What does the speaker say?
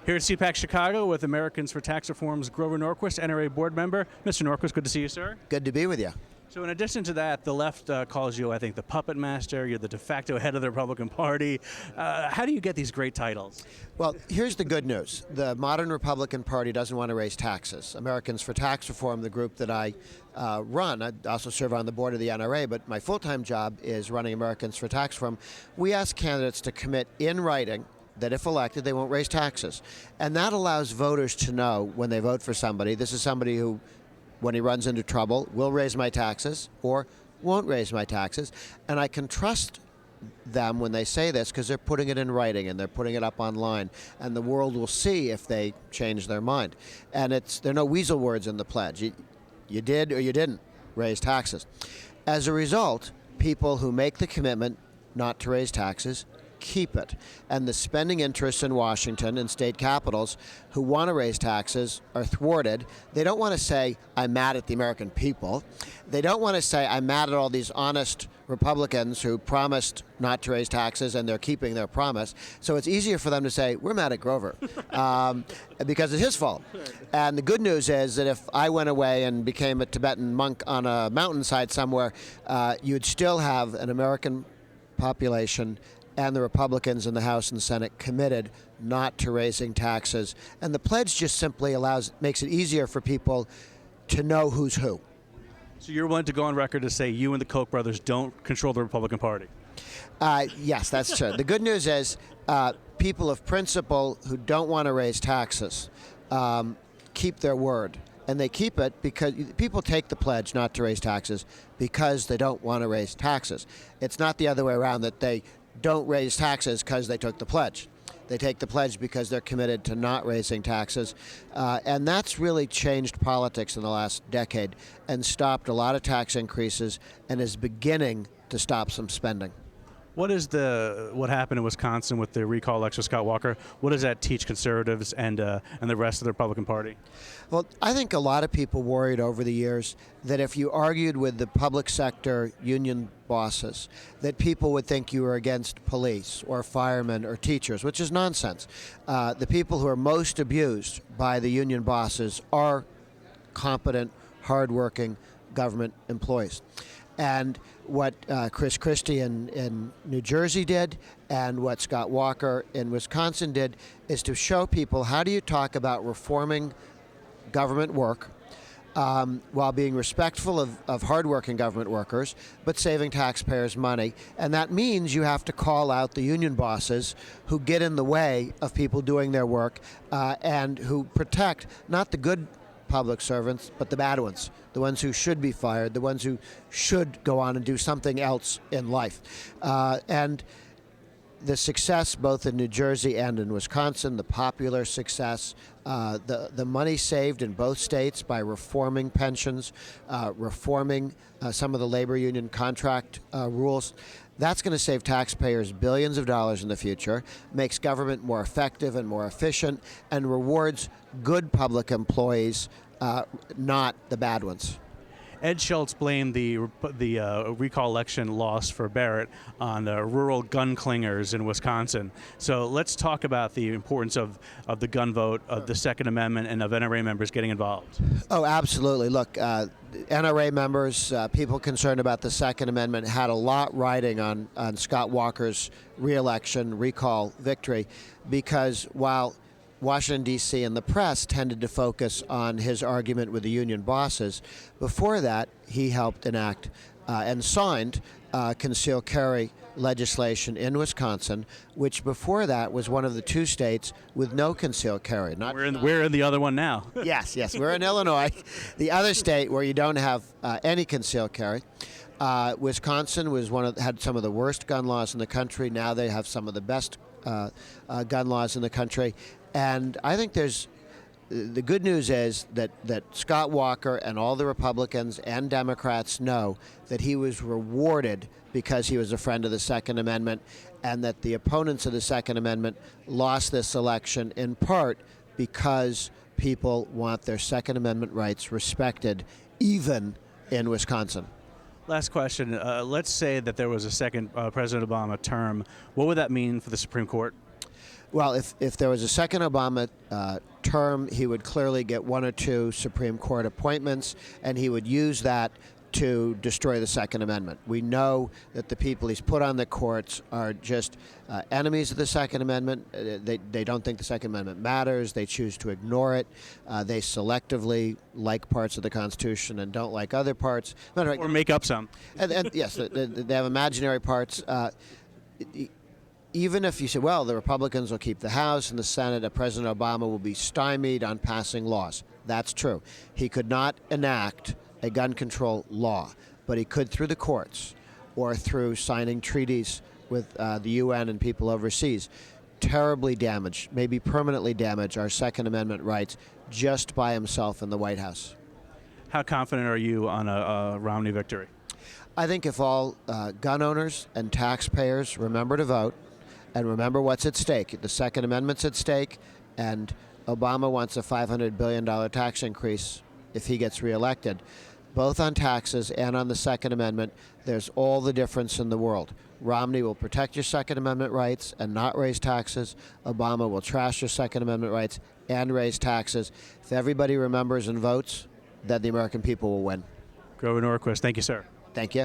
Here at CPAC Chicago with Americans for Tax Reform's Grover Norquist, NRA board member. Mr. Norquist, good to see you, sir. Good to be with you. So in addition to that, the left calls you, I think, the puppet master. You're the de facto head of the Republican Party. How do you get these great titles? Well, here's the good news. The modern Republican Party doesn't want to raise taxes. Americans for Tax Reform, the group that I run, I also serve on the board of the NRA, but my full-time job is running Americans for Tax Reform. We ask candidates to commit in writing that if elected, they won't raise taxes. And that allows voters to know when they vote for somebody, this is somebody who, when he runs into trouble, will raise my taxes or won't raise my taxes. And I can trust them when they say this because they're putting it in writing and they're putting it up online. And the world will see if they change their mind. And there are no weasel words in the pledge. You did or you didn't raise taxes. As a result, people who make the commitment not to raise taxes keep it. And the spending interests in Washington and state capitals who want to raise taxes are thwarted. They don't want to say, I'm mad at the American people. They don't want to say, I'm mad at all these honest Republicans who promised not to raise taxes and they're keeping their promise. So it's easier for them to say, we're mad at Grover because it's his fault. And the good news is that if I went away and became a Tibetan monk on a mountainside somewhere, you'd still have an American population and the Republicans in the House and Senate committed not to raising taxes. And the pledge just simply makes it easier for people to know who's who. So you're willing to go on record to say you and the Koch brothers don't control the Republican Party? Yes, that's true. The good news is people of principle who don't want to raise taxes keep their word. And they keep it because people take the pledge not to raise taxes because they don't want to raise taxes. It's not the other way around, that they don't raise taxes because they took the pledge. They take the pledge because they're committed to not raising taxes. And that's really changed politics in the last decade and stopped a lot of tax increases and is beginning to stop some spending. What happened in Wisconsin with the recall election of Scott Walker? What does that teach conservatives and the rest of the Republican Party? Well, I think a lot of people worried over the years that if you argued with the public sector union bosses, that people would think you were against police or firemen or teachers, which is nonsense. The people who are most abused by the union bosses are competent, hardworking government employees. And what Chris Christie in New Jersey did and what Scott Walker in Wisconsin did is to show people how do you talk about reforming government work while being respectful of hardworking government workers, but saving taxpayers money. And that means you have to call out the union bosses who get in the way of people doing their work and who protect not the good public servants, but the bad ones, the ones who should be fired, the ones who should go on and do something else in life. And the success both in New Jersey and in Wisconsin, the popular success, the money saved in both states by reforming pensions, reforming some of the labor union contract rules, that's going to save taxpayers billions of dollars in the future, makes government more effective and more efficient, and rewards good public employees, not the bad ones. Ed Schultz blamed the recall election loss for Barrett on the rural gun clingers in Wisconsin. So let's talk about the importance of the gun vote, of the Second Amendment, and of NRA members getting involved. Oh, absolutely. Look, NRA members, people concerned about the Second Amendment, had a lot riding on Scott Walker's re-election recall victory, because while Washington, D.C. and the press tended to focus on his argument with the union bosses, before that, he helped enact and signed concealed carry legislation in Wisconsin, which before that was one of the two states with no concealed carry. We're in the other one now. Yes, we're in Illinois, the other state where you don't have any concealed carry. Wisconsin had some of the worst gun laws in the country. Now they have some of the best gun laws in the country. And I think the good news is that Scott Walker and all the Republicans and Democrats know that he was rewarded because he was a friend of the Second Amendment, and that the opponents of the Second Amendment lost this election in part because people want their Second Amendment rights respected, even in Wisconsin. Last question. Let's say that there was a second President Obama term. What would that mean for the Supreme Court? Well, if there was a second Obama term, he would clearly get one or two Supreme Court appointments, and he would use that to destroy the Second Amendment. We know that the people he's put on the courts are just enemies of the Second Amendment. They don't think the Second Amendment matters. They choose to ignore it. They selectively like parts of the Constitution and don't like other parts. Or make up some. And yes, they have imaginary parts. Even if you say, well, the Republicans will keep the House and the Senate, and President Obama will be stymied on passing laws. That's true. He could not enact a gun control law, but he could through the courts or through signing treaties with the UN and people overseas terribly damage, maybe permanently damage our Second Amendment rights just by himself in the White House. How confident are you on a Romney victory? I think if all gun owners and taxpayers remember to vote and remember what's at stake, the Second Amendment's at stake, and Obama wants a $500 billion tax increase if he gets reelected, both on taxes and on the Second Amendment, there's all the difference in the world. Romney will protect your Second Amendment rights and not raise taxes. Obama will trash your Second Amendment rights and raise taxes. If everybody remembers and votes, then the American people will win. Grover Norquist, thank you, sir. Thank you.